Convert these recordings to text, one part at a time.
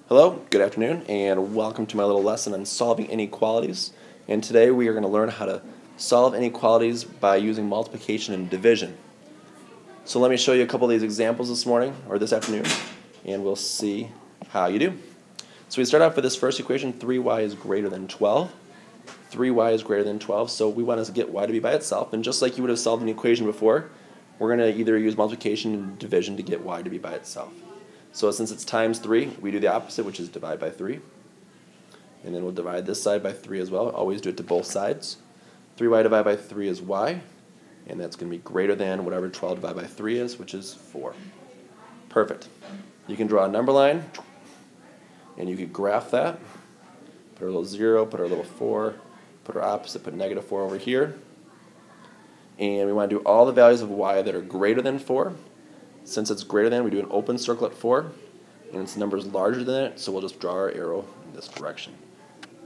Hello, good afternoon, and welcome to my little lesson on solving inequalities. And today we are going to learn how to solve inequalities by using multiplication and division. So let me show you a couple of these examples this morning, or this afternoon, and we'll see how you do. So we start off with this first equation, 3y is greater than 12. 3y is greater than 12, so we want to get y to be by itself, and just like you would have solved an equation before, we're going to either use multiplication and division to get y to be by itself. So since it's times 3, we do the opposite, which is divide by 3. And then we'll divide this side by 3 as well. Always do it to both sides. 3y divided by 3 is y, and that's going to be greater than whatever 12 divided by 3 is, which is 4. Perfect. You can draw a number line, and you could graph that. Put our little 0, put our little 4, put our opposite, put negative 4 over here. And we want to do all the values of y that are greater than 4. Since it's greater than, we do an open circle at 4, and its number is larger than it, so we'll just draw our arrow in this direction.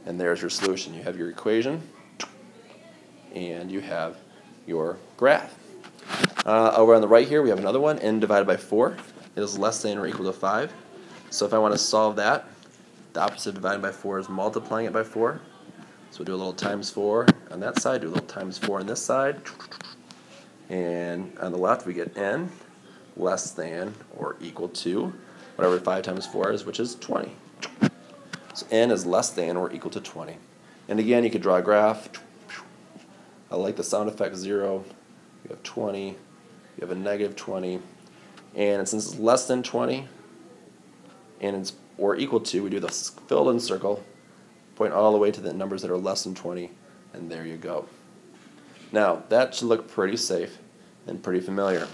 And there's your solution. You have your equation, and you have your graph. Over on the right here, we have another one. N divided by 4 is less than or equal to 5. So if I want to solve that, the opposite of dividing by 4 is multiplying it by 4. So we'll do a little times 4 on that side, do a little times 4 on this side. And on the left, we get n less than or equal to whatever 5 times 4 is, which is 20. So n is less than or equal to 20. And again, you could draw a graph. I like the sound effect 0. You have 20. You have a negative 20. And since it's less than 20 and it's or equal to, we do the filled in circle, point all the way to the numbers that are less than 20, and there you go. Now, that should look pretty safe and pretty familiar.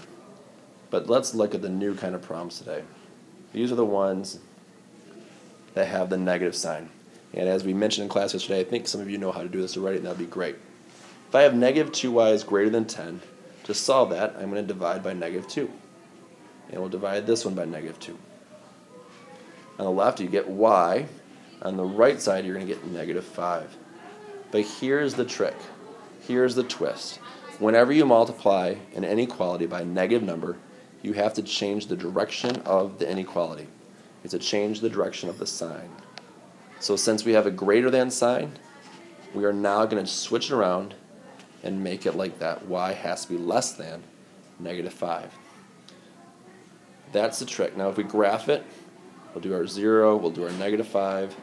But let's look at the new kind of problems today. These are the ones that have the negative sign. And as we mentioned in class yesterday, I think some of you know how to do this already, and that would be great. If I have negative 2y is greater than 10, to solve that, I'm going to divide by negative 2. And we'll divide this one by negative 2. On the left, you get y. On the right side, you're going to get negative 5. But here's the trick. Here's the twist. Whenever you multiply an inequality by a negative number, you have to change the direction of the inequality. You have to change the direction of the sign. So since we have a greater than sign, we are now going to switch it around and make it like that. Y has to be less than negative 5. That's the trick. Now if we graph it, we'll do our 0, we'll do our negative 5,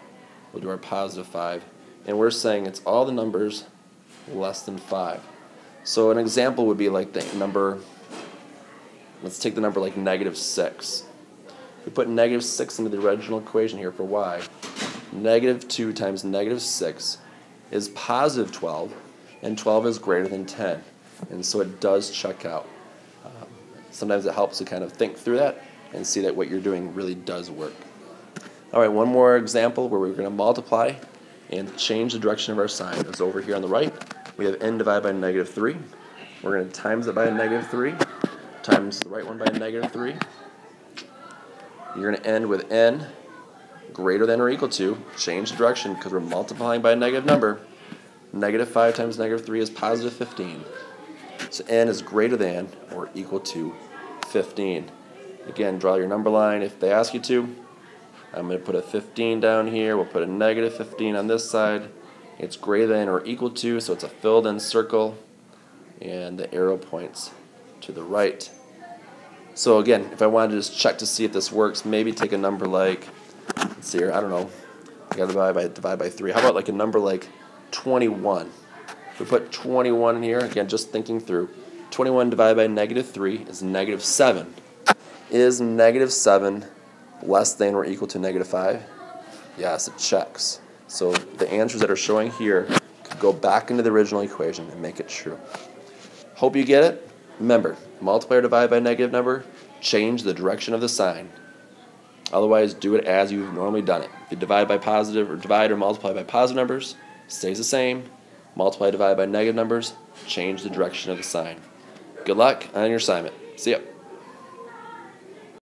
we'll do our positive 5, and we're saying it's all the numbers less than 5. So an example would be like the number, let's take the number like negative 6. We put negative 6 into the original equation here for y. Negative 2 times negative 6 is positive 12, and 12 is greater than 10. And so it does check out. Sometimes it helps to kind of think through that and see that what you're doing really does work. All right, one more example where we're going to multiply and change the direction of our sign. It's over here on the right. We have n divided by negative 3. We're going to times it by a negative 3, times the right one by a negative 3. You're going to end with n greater than or equal to, change the direction because we're multiplying by a negative number. Negative 5 times negative 3 is positive 15. So n is greater than or equal to 15. Again, draw your number line if they ask you to. I'm going to put a 15 down here. We'll put a negative 15 on this side. It's greater than or equal to, so it's a filled-in circle, and the arrow points to the right. So again, if I wanted to just check to see if this works, maybe take a number like, let's see here, I don't know, I got to divide by 3. How about like a number like 21? If we put 21 in here, again, just thinking through, 21 divided by negative 3 is negative 7. Is negative 7 less than or equal to negative 5? Yes, it checks. So the answers that are showing here could go back into the original equation and make it true. Hope you get it. Remember, multiply or divide by a negative number, change the direction of the sign. Otherwise, do it as you've normally done it. If you divide by positive or divide or multiply by positive numbers, it stays the same. Multiply, divide by negative numbers, change the direction of the sign. Good luck on your assignment. See ya.